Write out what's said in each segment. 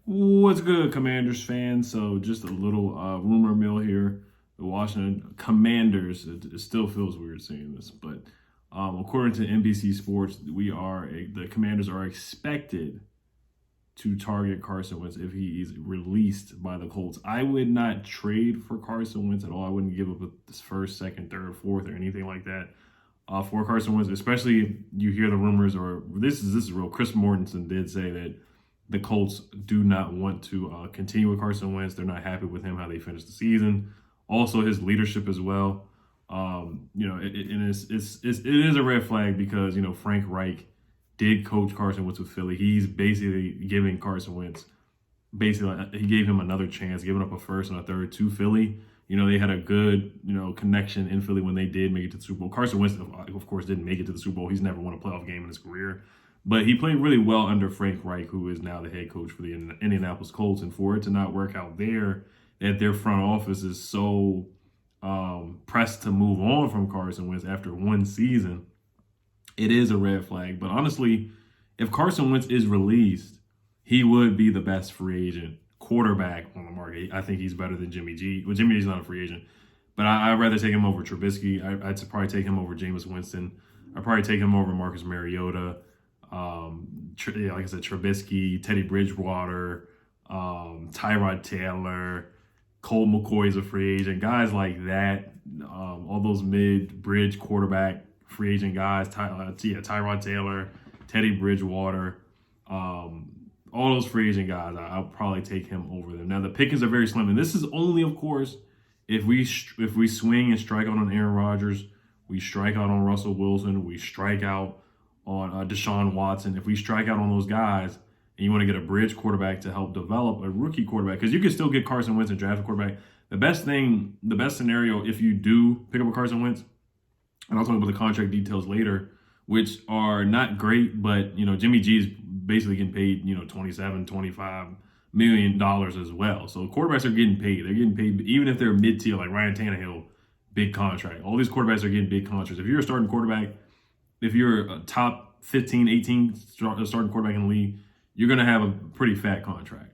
What's good, Commanders fans? So just a little rumor mill here. The Washington Commanders. It still feels weird saying this, but according to NBC Sports, the Commanders are expected to target Carson Wentz if he is released by the Colts. I would not trade for Carson Wentz at all. I wouldn't give up this first, second, third, fourth, or anything like that for Carson Wentz. Especially you hear the rumors, or this is real. Chris Mortensen did say that the Colts do not want to continue with Carson Wentz. They're not happy with him, how they finished the season. Also, his leadership as well. It is a red flag because, Frank Reich did coach Carson Wentz with Philly. He's basically giving Carson Wentz, he gave him another chance, giving up a first and a third to Philly. They had a good, connection in Philly when they did make it to the Super Bowl. Carson Wentz, of course, didn't make it to the Super Bowl. He's never won a playoff game in his career. But he played really well under Frank Reich, who is now the head coach for the Indianapolis Colts. And for it to not work out there, that their front office is so pressed to move on from Carson Wentz after one season, it is a red flag. But honestly, if Carson Wentz is released, he would be the best free agent quarterback on the market. I think he's better than Jimmy G. Well, Jimmy G's not a free agent, but I'd rather take him over Trubisky. I'd probably take him over Jameis Winston. I'd probably take him over Marcus Mariota. Like I said, Trubisky, Teddy Bridgewater, Tyrod Taylor, Colt McCoy is a free agent. Guys like that, all those mid-bridge quarterback free agent guys, Tyrod Taylor, Teddy Bridgewater, all those free agent guys, I'll probably take him over them. Now, the pickings are very slim, and this is only, of course, if we swing and strike out on Aaron Rodgers, we strike out on Russell Wilson, we strike out on Deshaun Watson. If we strike out on those guys and you want to get a bridge quarterback to help develop a rookie quarterback, because you can still get Carson Wentz and draft a quarterback. The best scenario, if you do pick up a Carson Wentz, and I'll talk about the contract details later, which are not great, but, Jimmy G is basically getting paid, $27, $25 million as well. So quarterbacks are getting paid. They're getting paid, even if they're mid-tier, like Ryan Tannehill, big contract. All these quarterbacks are getting big contracts. If you're a starting quarterback, if you're a top 15, 18 starting quarterback in the league, you're going to have a pretty fat contract.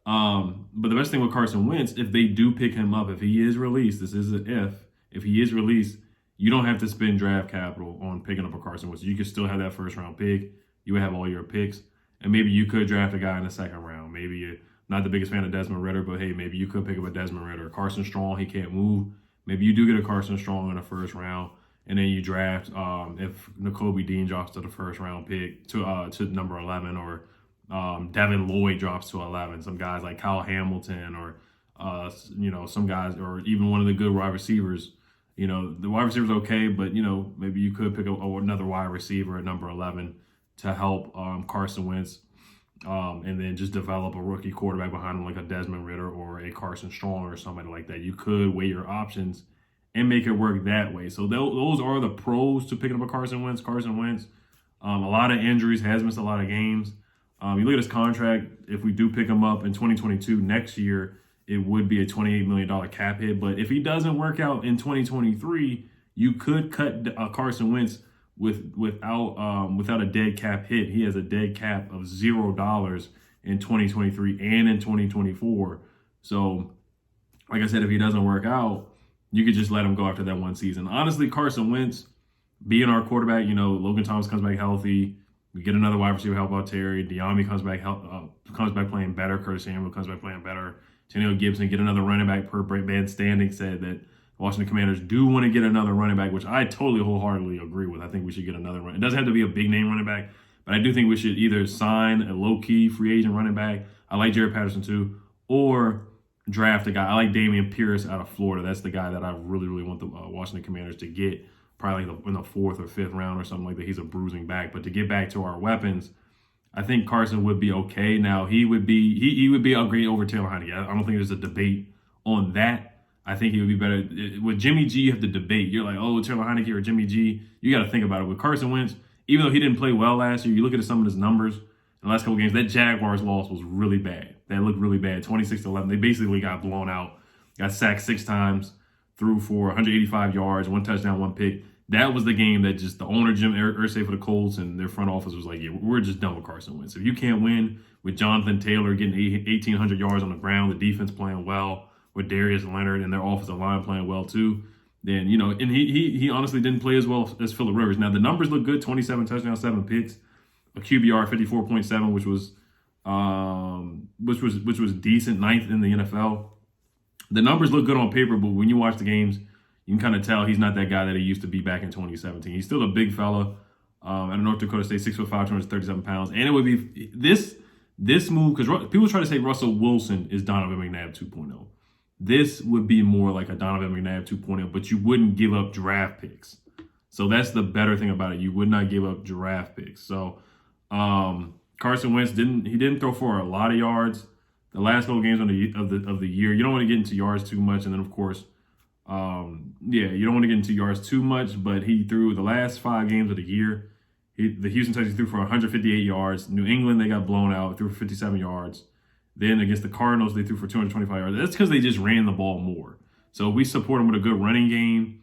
But the best thing with Carson Wentz, if they do pick him up, if he is released, this is an if he is released, you don't have to spend draft capital on picking up a Carson Wentz. You could still have that first round pick. You would have all your picks. And maybe you could draft a guy in the second round. Maybe you're not the biggest fan of Desmond Ridder, but hey, maybe you could pick up a Desmond Ridder. Carson Strong, he can't move. Maybe you do get a Carson Strong in the first round. And then you draft if Nakobe Dean drops to the first round pick to number 11, or Devin Lloyd drops to 11. Some guys like Kyle Hamilton, or some guys, or even one of the good wide receivers. The wide receiver's okay, but maybe you could pick up another wide receiver at number 11 to help Carson Wentz, and then just develop a rookie quarterback behind him, like a Desmond Ridder or a Carson Strong or somebody like that. You could weigh your options and make it work that way. So those are the pros to picking up a Carson Wentz. A lot of injuries, has missed a lot of games. You look at his contract, if we do pick him up in 2022, next year, it would be a $28 million cap hit. But if he doesn't work out in 2023, you could cut Carson Wentz without a dead cap hit. He has a dead cap of $0 in 2023 and in 2024. So, like I said, if he doesn't work out, you could just let him go after that one season. Honestly, Carson Wentz being our quarterback, Logan Thomas comes back healthy. We get another wide receiver help out Terry. Diami comes back playing better. Curtis Samuel comes back playing better. Tennille Gibson, get another running back. Per Band Standing said that Washington Commanders do want to get another running back, which I totally wholeheartedly agree with. I think we should get another running. It doesn't have to be a big name running back, but I do think we should either sign a low-key free agent running back. I like Jared Patterson too, or draft a guy. I like Damian Pierce out of Florida. That's the guy that I really, really want the Washington Commanders to get, probably in the fourth or fifth round or something like that. He's a bruising back. But to get back to our weapons, I think Carson would be okay. Now, he would be upgraded over Taylor Heinicke. I don't think there's a debate on that. I think he would be better. With Jimmy G, you have to debate. You're like, oh, Taylor Heinicke or Jimmy G. You got to think about it. With Carson Wentz, even though he didn't play well last year, you look at some of his numbers in the last couple games, that Jaguars loss was really bad. That looked really bad, 26-11. They basically got blown out. Got sacked 6 times, threw for 185 yards, 1 touchdown, 1 pick. that was the game that just the owner, Jim Irsay for the Colts, and their front office was like, yeah, we're just done with Carson Wentz. If you can't win with Jonathan Taylor getting 1,800 yards on the ground, the defense playing well, with Darius Leonard and their offensive line playing well too, then, you know, and he honestly didn't play as well as Phillip Rivers. Now, the numbers look good, 27 touchdowns, 7 picks, a QBR 54.7, which was decent, ninth in the NFL. The numbers look good on paper, but when you watch the games, you can kind of tell he's not that guy that he used to be back in 2017. He's still a big fella out of North Dakota State, 6'5", 237 pounds. And it would be this move, because people try to say Russell Wilson is Donovan McNabb 2.0. This would be more like a Donovan McNabb 2.0, but you wouldn't give up draft picks. So that's the better thing about it. You would not give up draft picks. So Carson Wentz didn't throw for a lot of yards. The last couple games of the year, you don't want to get into yards too much, and then of course, you don't want to get into yards too much. But he threw the last 5 games of the year. The Houston Texans threw for 158 yards. New England, they got blown out, threw for 57 yards. Then against the Cardinals, they threw for 225 yards. That's because they just ran the ball more. So we support them with a good running game,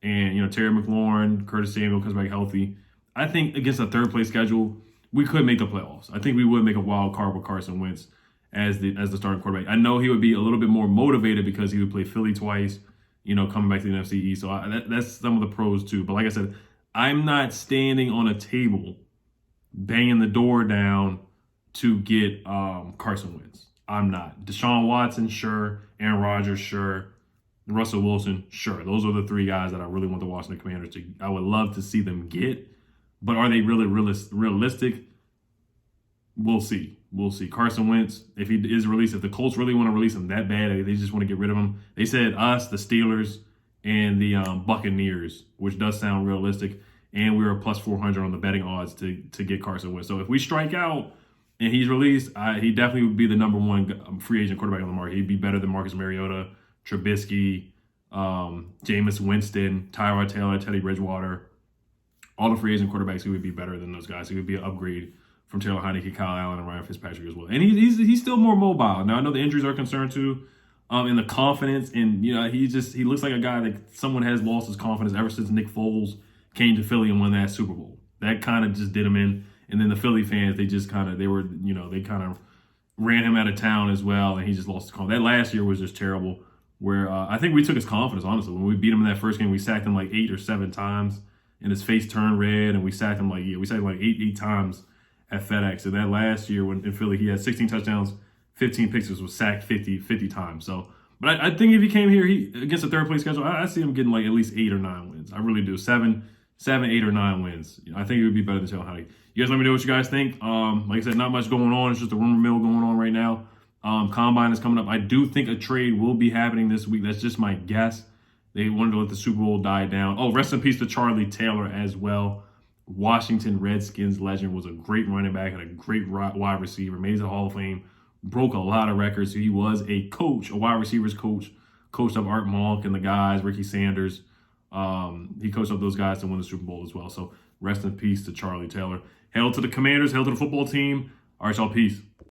and Terry McLaurin, Curtis Samuel comes back healthy. I think against a third place schedule, we could make the playoffs. I think we would make a wild card with Carson Wentz as the starting quarterback. I know he would be a little bit more motivated because he would play Philly twice, coming back to the NFC East. So that's some of the pros too. But like I said, I'm not standing on a table banging the door down to get Carson Wentz. I'm not. Deshaun Watson, sure. Aaron Rodgers, sure. Russell Wilson, sure. Those are the 3 guys that I really want the Washington Commanders to. I would love to see them get. But are they really realistic? We'll see. We'll see. Carson Wentz, if he is released, if the Colts really want to release him that bad, they just want to get rid of him. They said us, the Steelers, and the Buccaneers, which does sound realistic. And we were plus 400 on the betting odds to get Carson Wentz. So if we strike out and he's released, he definitely would be the number 1 free agent quarterback on the market. He'd be better than Marcus Mariota, Trubisky, Jameis Winston, Tyrod Taylor, Teddy Bridgewater. All the free agent quarterbacks, he would be better than those guys. He would be an upgrade from Taylor Heineke, Kyle Allen, and Ryan Fitzpatrick as well. And he's still more mobile. Now, I know the injuries are a concern too, and the confidence. And, he looks like a guy that someone has lost his confidence ever since Nick Foles came to Philly and won that Super Bowl. That kind of just did him in. And then the Philly fans, they kind of ran him out of town as well, and he just lost his confidence. That last year was just terrible, where I think we took his confidence, honestly. When we beat him in that first game, we sacked him like 8 or 7 times, and his face turned red, and we sacked him like 8 times at FedEx. And that last year when in Philly, he had 16 touchdowns, 15 picks, was sacked 50 times. So, but I think if he came here, against a third place schedule, I see him getting like at least 8 or 9 wins. I really do. 7, 8, or 9 wins. I think it would be better than Taylor Heineke. You guys let me know what you guys think. Like I said, not much going on. It's just a rumor mill going on right now. Combine is coming up. I do think a trade will be happening this week. That's just my guess. They wanted to let the Super Bowl die down. Oh, rest in peace to Charlie Taylor as well. Washington Redskins legend, was a great running back and a great wide receiver. Made the Hall of Fame. Broke a lot of records. He was a coach, a wide receivers coach. Coached up Art Monk and the guys, Ricky Sanders. He coached up those guys to win the Super Bowl as well. So rest in peace to Charlie Taylor. Hail to the Commanders. Hail to the football team. All right, y'all. Peace.